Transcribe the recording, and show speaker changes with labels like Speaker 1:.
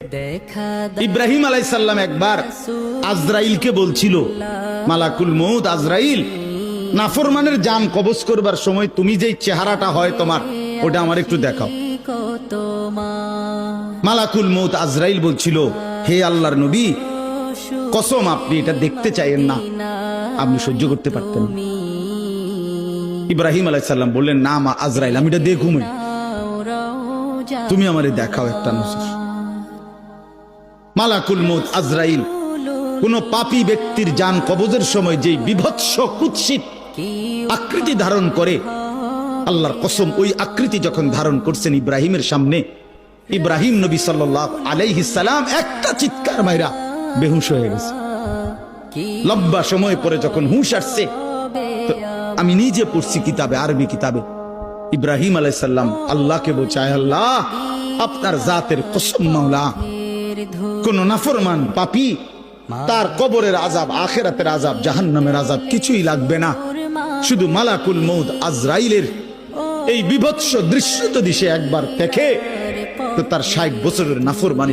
Speaker 1: ইব্রাহিম আলাইহিস সালাম একবার আজরাইলকে বলছিল, মালাকুল মউত আজরাইল, নাফরমানের জান কবজ করবার সময় তুমি যেই চেহারাটা হয় তোমার, ওটা আমার একটু দেখাও। মালাকুল মউত আজরাইল বলছিল, হে আল্লাহর নবী, কসম আপনি এটা দেখতে চাইেন না, আপনি সহ্য করতে পারতেন। ইব্রাহিম আলাইহিস সালাম বললেন, না মা আজরাইল, আমি এটা দেখুমই, তুমি আমারে দেখাও একটা নজর। মালাকুল মউত আজরাইল কোন পাপী ব্যক্তির জান কবজের সময় যেই বিভৎস কুৎসিত আকৃতি ধারণ করে, আল্লাহর কসম ওই আকৃতি যখন ধারণ করছেন ইব্রাহিমের সামনে, ইব্রাহিম নবী সাল্লাল্লাহু আলাইহি সাল্লাম একটা চিৎকার মাইরা বেহুশ হয়ে গেছে। লম্বা সময় পরে যখন হুঁশ আসছে, আমি নিজে পড়ছি কিতাবে, আরবি কিতাবে, ইব্রাহিম আলাইহিস সালাম আল্লাহকে বলছে, আয় আল্লাহ, আপনার জাতের কসম মাওলা, কোন নাফরমান পাপী তার কবরের আযাব, আখিরাতের আযাব, জাহান্নামের আযাব কিছুই লাগবে না, শুধু মালাকুল মউত আজরাইলের এই বিভৎস দৃশ্য যদি সে একবার দেখে, তো তার ৬০ বছরের নাফরমানি